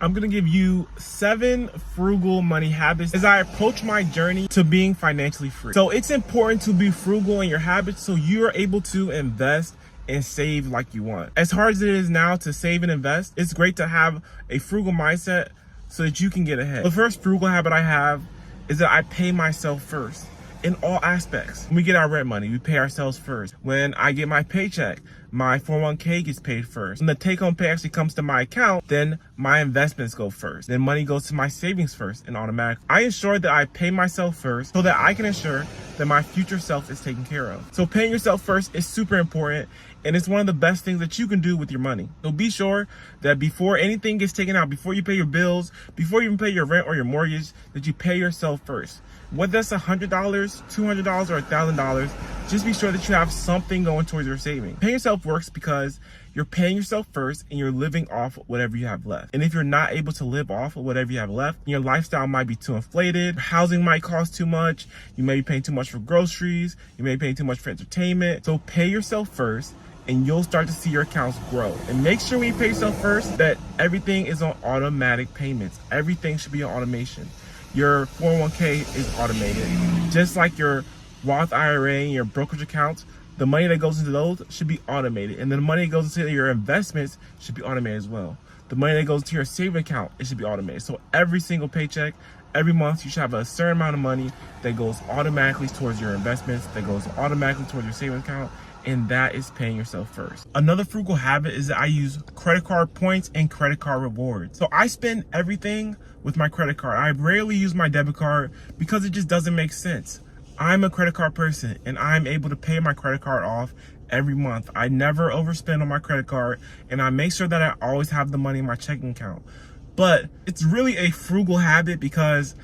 I'm gonna give you 7 frugal money habits as I approach my journey to being financially free. So it's important to be frugal in your habits so you're able to invest and save like you want. As hard as it is now to save and invest, it's great to have a frugal mindset so that you can get ahead. The first frugal habit I have is that I pay myself first. In all aspects. When we get our rent money, we pay ourselves first. When I get my paycheck, my 401k gets paid first. When the take-home pay actually comes to my account, then my investments go first. Then money goes to my savings first and automatically. I ensure that I pay myself first so that I can ensure that my future self is taken care of. So paying yourself first is super important, and it's one of the best things that you can do with your money. So be sure that before anything gets taken out, before you pay your bills, before you even pay your rent or your mortgage, that you pay yourself first. Whether that's $100, $200, or $1,000, just be sure that you have something going towards your savings. Paying yourself works because you're paying yourself first and you're living off whatever you have left. And if you're not able to live off of whatever you have left, your lifestyle might be too inflated, housing might cost too much, you may be paying too much for groceries, you may be paying too much for entertainment. So pay yourself first and you'll start to see your accounts grow. And make sure when you pay yourself first that everything is on automatic payments. Everything should be on automation. Your 401k is automated. Just like your Roth IRA and your brokerage accounts, the money that goes into those should be automated. And then the money that goes into your investments should be automated as well. The money that goes into your saving account, it should be automated. So every single paycheck, every month, you should have a certain amount of money that goes automatically towards your investments, that goes automatically towards your saving account, and that is paying yourself first. Another frugal habit is that I use credit card points and credit card rewards. So I spend everything with my credit card. I rarely use my debit card because it just doesn't make sense. I'm a credit card person and I'm able to pay my credit card off every month. I never overspend on my credit card and I make sure that I always have the money in my checking account. But it's really a frugal habit because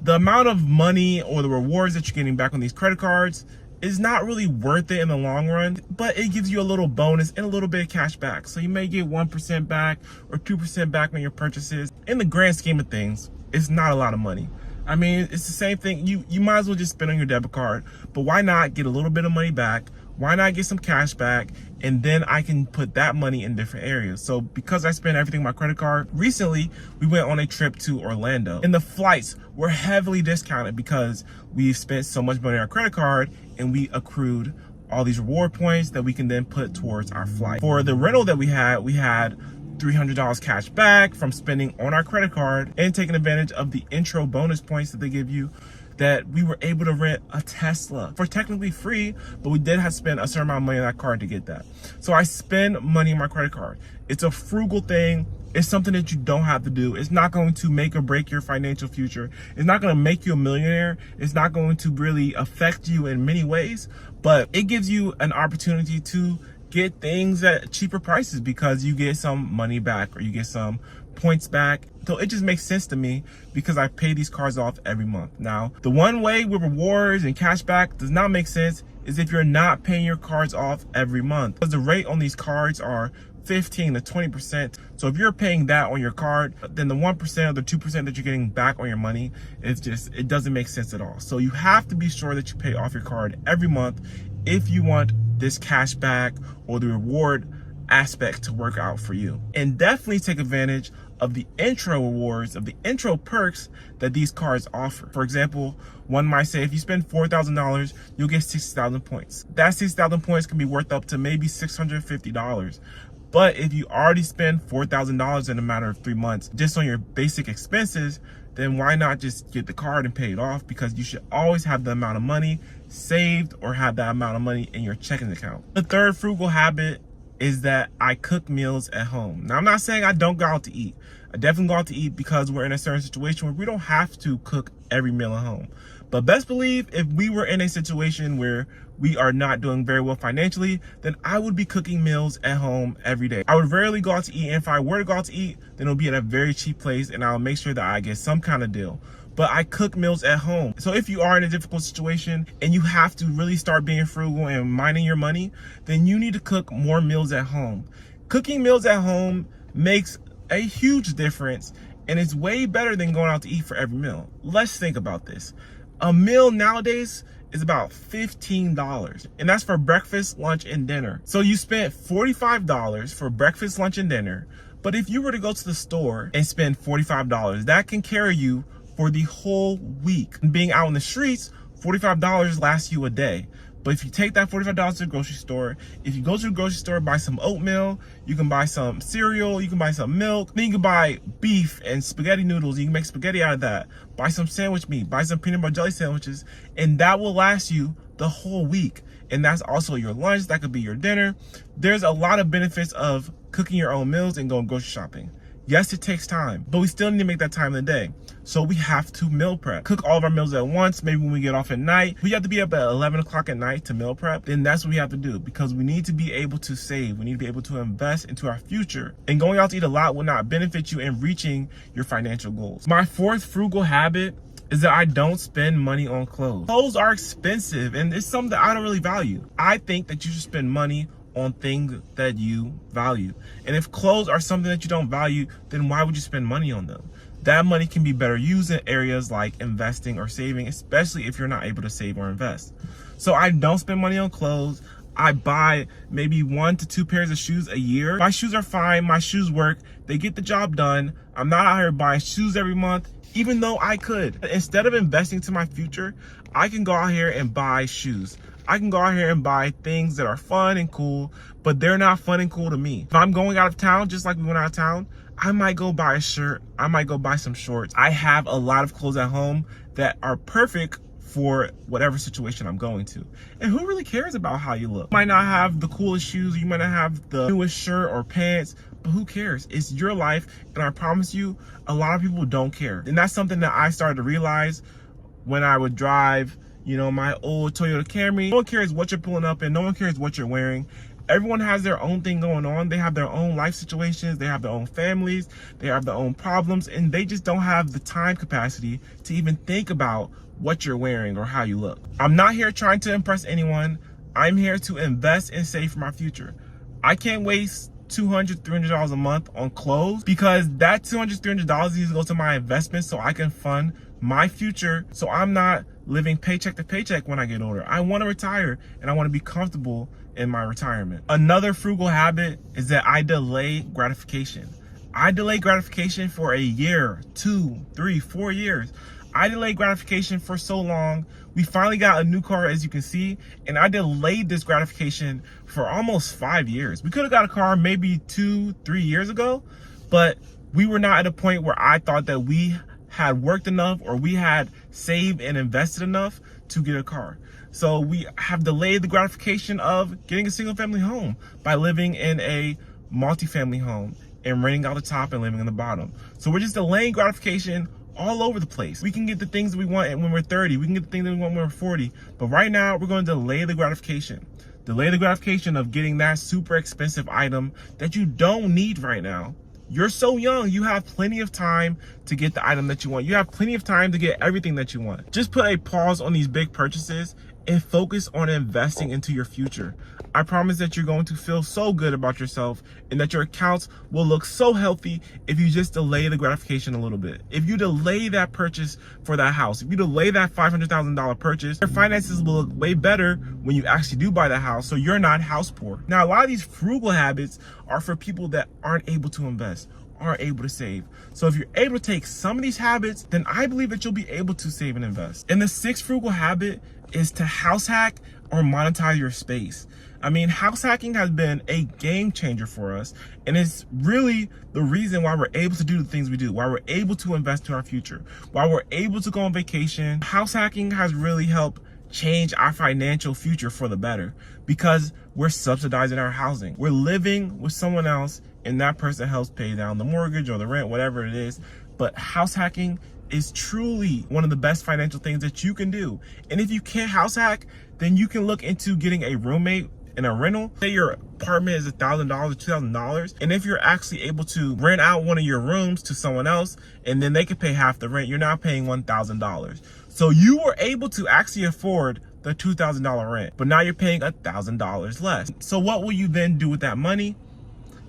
the amount of money or the rewards that you're getting back on these credit cards is not really worth it in the long run, but it gives you a little bonus and a little bit of cash back. So you may get 1% back or 2% back on your purchases. In the grand scheme of things, it's not a lot of money. I mean, it's the same thing. You might as well just spend on your debit card, but why not get a little bit of money back? Why not get some cash back? And then I can put that money in different areas. So because I spend everything on my credit card, recently we went on a trip to Orlando and the flights were heavily discounted because we've spent so much money on our credit card and we accrued all these reward points that we can then put towards our flight. For the rental that we had $300 cash back from spending on our credit card and taking advantage of the intro bonus points that they give you, that we were able to rent a Tesla for technically free, but we did have to spend a certain amount of money on that card to get that. So I spend money on my credit card. It's a frugal thing. It's something that you don't have to do. It's not going to make or break your financial future. It's not going to make you a millionaire. It's not going to really affect you in many ways, but it gives you an opportunity to get things at cheaper prices because you get some money back or you get some points back. So it just makes sense to me because I pay these cards off every month. Now, the one way with rewards and cash back does not make sense is if you're not paying your cards off every month, because the rate on these cards are 15 to 20%. So if you're paying that on your card, then the 1% or the 2% that you're getting back on your money, it doesn't make sense at all. So you have to be sure that you pay off your card every month if you want this cash back or the reward aspect to work out for you. And definitely take advantage of the intro rewards, of the intro perks that these cards offer. For example, one might say if you spend $4,000, you'll get 60,000 points. That 60,000 points can be worth up to maybe $650. But if you already spend $4,000 in a matter of 3 months just on your basic expenses, then why not just get the card and pay it off? Because you should always have the amount of money saved or have that amount of money in your checking account. The third frugal habit is that I cook meals at home. Now, I'm not saying I don't go out to eat. I definitely go out to eat because we're in a certain situation where we don't have to cook every meal at home. But best believe if we were in a situation where we are not doing very well financially, then I would be cooking meals at home every day. I would rarely go out to eat. And if I were to go out to eat, then it'll be at a very cheap place and I'll make sure that I get some kind of deal. But I cook meals at home. So if you are in a difficult situation and you have to really start being frugal and minding your money, then you need to cook more meals at home. Cooking meals at home makes a huge difference and it's way better than going out to eat for every meal. Let's think about this. A meal nowadays is about $15, and that's for breakfast, lunch, and dinner. So you spent $45 for breakfast, lunch, and dinner, But if you were to go to the store and spend $45, that can carry you for the whole week. Being out in the streets, $45 lasts you a day. But if you take that $45 to the grocery store, if you go to the grocery store, buy some oatmeal, you can buy some cereal, you can buy some milk, then you can buy beef and spaghetti noodles, you can make spaghetti out of that, buy some sandwich meat, buy some peanut butter jelly sandwiches, and that will last you the whole week. And that's also your lunch, that could be your dinner. There's a lot of benefits of cooking your own meals and going grocery shopping. Yes, it takes time, but we still need to make that time in the day. So we have to meal prep. Cook all of our meals at once. Maybe when we get off at night, we have to be up at 11 o'clock at night to meal prep. Then that's what we have to do, because we need to be able to save. We need to be able to invest into our future. And going out to eat a lot will not benefit you in reaching your financial goals. My fourth frugal habit is that I don't spend money on clothes. Clothes are expensive, and it's something that I don't really value. I think that you should spend money on things that you value. And if clothes are something that you don't value, then why would you spend money on them? That money can be better used in areas like investing or saving, especially if you're not able to save or invest. So I don't spend money on clothes. I buy maybe 1 to 2 pairs of shoes a year. My shoes are fine. My shoes work. They get the job done. I'm not out here buying shoes every month, even though I could. Instead of investing to my future, I can go out here and buy shoes. I can go out here and buy things that are fun and cool, but they're not fun and cool to me. If I'm going out of town, just like we went out of town, I might go buy a shirt. I might go buy some shorts. I have a lot of clothes at home that are perfect for whatever situation I'm going to. And who really cares about how you look? You might not have the coolest shoes, you might not have the newest shirt or pants, but who cares? It's your life, and I promise you, a lot of people don't care. And that's something that I started to realize when I would drive, you know, my old Toyota Camry. No one cares what you're pulling up in, no one cares what you're wearing. Everyone has their own thing going on. They have their own life situations, they have their own families, they have their own problems, and they just don't have the time capacity to even think about what you're wearing or how you look. I'm not here trying to impress anyone. I'm here to invest and save for my future. I can't waste $200, $300 a month on clothes, because that $200, $300 needs to go to my investment so I can fund my future, so I'm not living paycheck to paycheck when I get older. I want to retire, and I want to be comfortable in my retirement. Another frugal habit is that I delay gratification. I delay gratification for a year, 2, 3, 4 years. I delayed gratification for so long. We finally got a new car, as you can see, and I delayed this gratification for almost 5 years. We could have got a car maybe 2, 3 years ago, but we were not at a point where I thought that we had worked enough or we had saved and invested enough to get a car. So we have delayed the gratification of getting a single family home by living in a multi-family home and renting out the top and living in the bottom. So we're just delaying gratification all over the place. We can get the things that we want when we're 30. We can get the things that we want when we're 40. But right now, we're going to delay the gratification. Delay the gratification of getting that super expensive item that you don't need right now. You're so young, you have plenty of time to get the item that you want. You have plenty of time to get everything that you want. Just put a pause on these big purchases and focus on investing into your future. I promise that you're going to feel so good about yourself and that your accounts will look so healthy if you just delay the gratification a little bit. If you delay that purchase for that house, if you delay that $500,000 purchase, your finances will look way better when you actually do buy the house, so you're not house poor. Now, a lot of these frugal habits are for people that aren't able to invest, aren't able to save. So if you're able to take some of these habits, then I believe that you'll be able to save and invest. And the sixth frugal habit is to house hack or monetize your space. I mean, house hacking has been a game changer for us, and it's really the reason why we're able to do the things we do, why we're able to invest in our future, why we're able to go on vacation. House hacking has really helped change our financial future for the better, because we're subsidizing our housing. We're living with someone else, and that person helps pay down the mortgage or the rent, whatever it is. But house hacking is truly one of the best financial things that you can do. And if you can't house hack, then you can look into getting a roommate in a rental. Say your apartment is $1,000 or $2,000, and if you're actually able to rent out one of your rooms to someone else, and then they can pay half the rent, you're now paying $1,000. So you were able to actually afford the $2,000 rent, but now you're paying $1,000 less. So what will you then do with that money?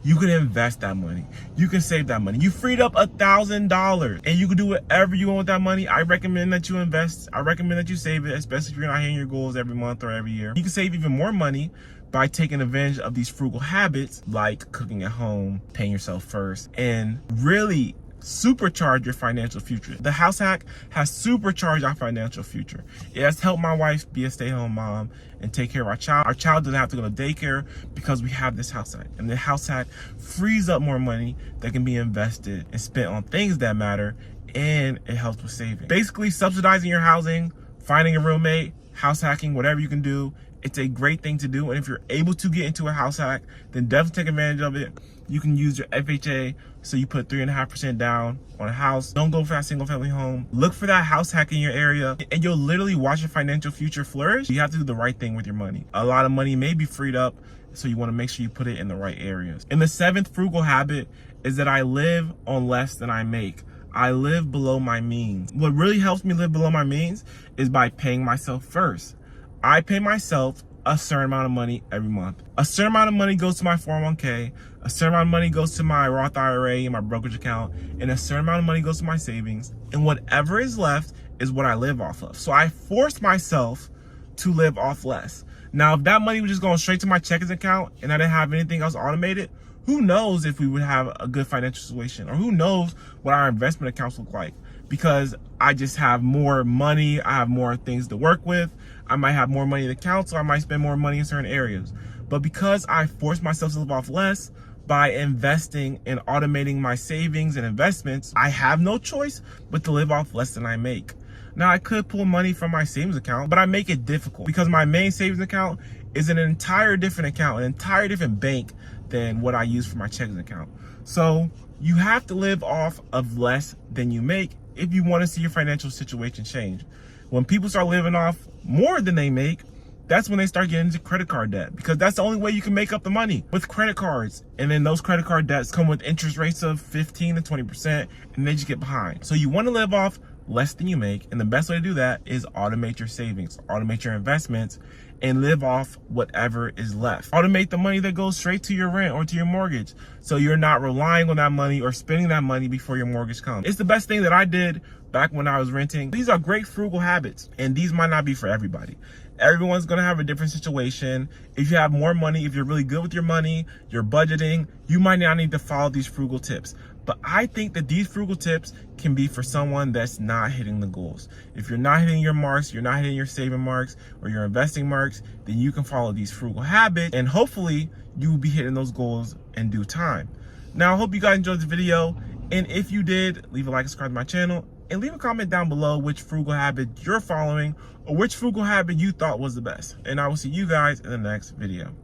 You can invest that money. You can save that money. You freed up $1,000, and you can do whatever you want with that money. I recommend that you invest. I recommend that you save it, especially if you're not hitting your goals every month or every year. You can save even more money by taking advantage of these frugal habits like cooking at home, paying yourself first, and really supercharge your financial future. The house hack has supercharged our financial future. It has helped my wife be a stay-at-home mom and take care of our child. Our child doesn't have to go to daycare because we have this house hack. And the house hack frees up more money that can be invested and spent on things that matter, and it helps with saving. Basically, subsidizing your housing, finding a roommate, house hacking, whatever you can do, it's a great thing to do. And if you're able to get into a house hack, then definitely take advantage of it. You can use your FHA, so you put 3.5% down on a house. Don't go for that single family home. Look for that house hack in your area, and you'll literally watch your financial future flourish. You have to do the right thing with your money. A lot of money may be freed up, so you want to make sure you put it in the right areas. And the 7th frugal habit is that I live on less than I make. I live below my means. What really helps me live below my means is by paying myself first. I pay myself a certain amount of money every month. A certain amount of money goes to my 401k, a certain amount of money goes to my Roth IRA and my brokerage account, and a certain amount of money goes to my savings. And whatever is left is what I live off of. So I force myself to live off less. Now, if that money was just going straight to my checkings account and I didn't have anything else automated, who knows if we would have a good financial situation, or who knows what our investment accounts look like, because I just have more money, I have more things to work with, I might have more money in the account, so I might spend more money in certain areas. But because I force myself to live off less by investing and automating my savings and investments, I have no choice but to live off less than I make. Now, I could pull money from my savings account, but I make it difficult because my main savings account is an entire different account, an entire different bank than what I use for my checking account. So you have to live off of less than you make if you want to see your financial situation change. When people start living off more than they make, that's when they start getting into credit card debt, because that's the only way you can make up the money, with credit cards. And then those credit card debts come with interest rates of 15 to 20%, and they just get behind. So you want to live off less than you make, and the best way to do that is automate your savings, automate your investments, and live off whatever is left. Automate the money that goes straight to your rent or to your mortgage, so you're not relying on that money or spending that money before your mortgage comes. It's the best thing that I did back when I was renting. These are great frugal habits, and these might not be for everybody. Everyone's gonna have a different situation. If you have more money, if you're really good with your money, you're budgeting, you might not need to follow these frugal tips. But I think that these frugal tips can be for someone that's not hitting the goals. If you're not hitting your marks, you're not hitting your saving marks or your investing marks, then you can follow these frugal habits, and hopefully you will be hitting those goals in due time. Now, I hope you guys enjoyed the video. And if you did, leave a like and subscribe to my channel, and leave a comment down below which frugal habit you're following or which frugal habit you thought was the best. And I will see you guys in the next video.